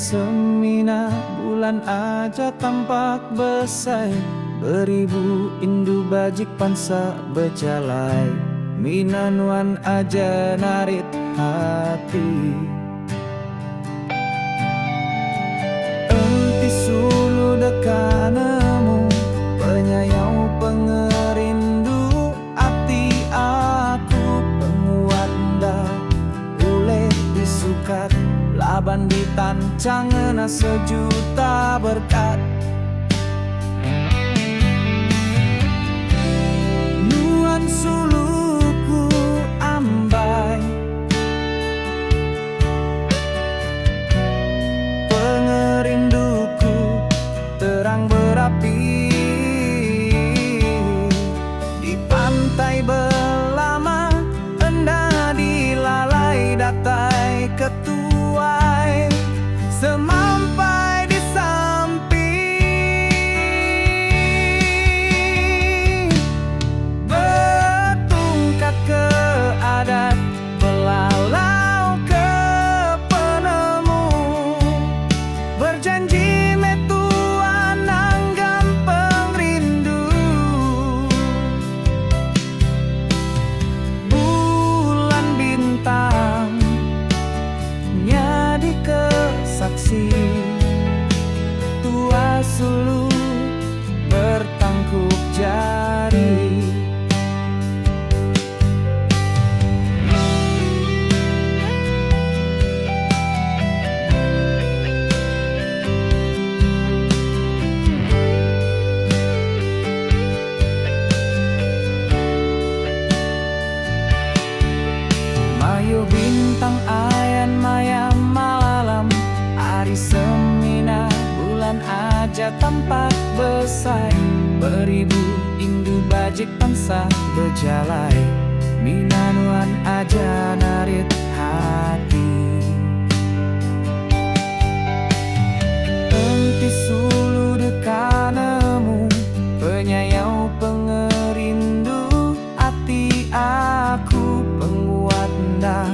semina bulan aja tampak besar, beribu indu bajik pansa berjalai, minanuan aja narit hati. Enti sulu dekanemu, penyayau pengerindu hati aku, penguat nda boleh disukat, laban ditancang sejuta berkat. Nuan suluku ambai, pengerinduku terang berapi, di pantai belama enda dilalai datai ketuai, semampai di samping, bertungkat ke adat belalau ke penemu, berjanji metuan nanggam pengrindu, bulan bintang nyadi kesaksi, tua sulu bertangkup jari. Mayo bintang ayan mayam malalam, hari semina bulan aja tampak besar, beribu indu bajik pansa berjalai, minanuan aja narit hati. Enti sulu dekanemu, penyayau pengerindu hati aku, penguat nda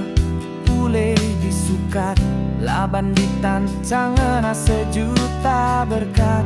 boleh disukat, laban ditancang sejuta berkat.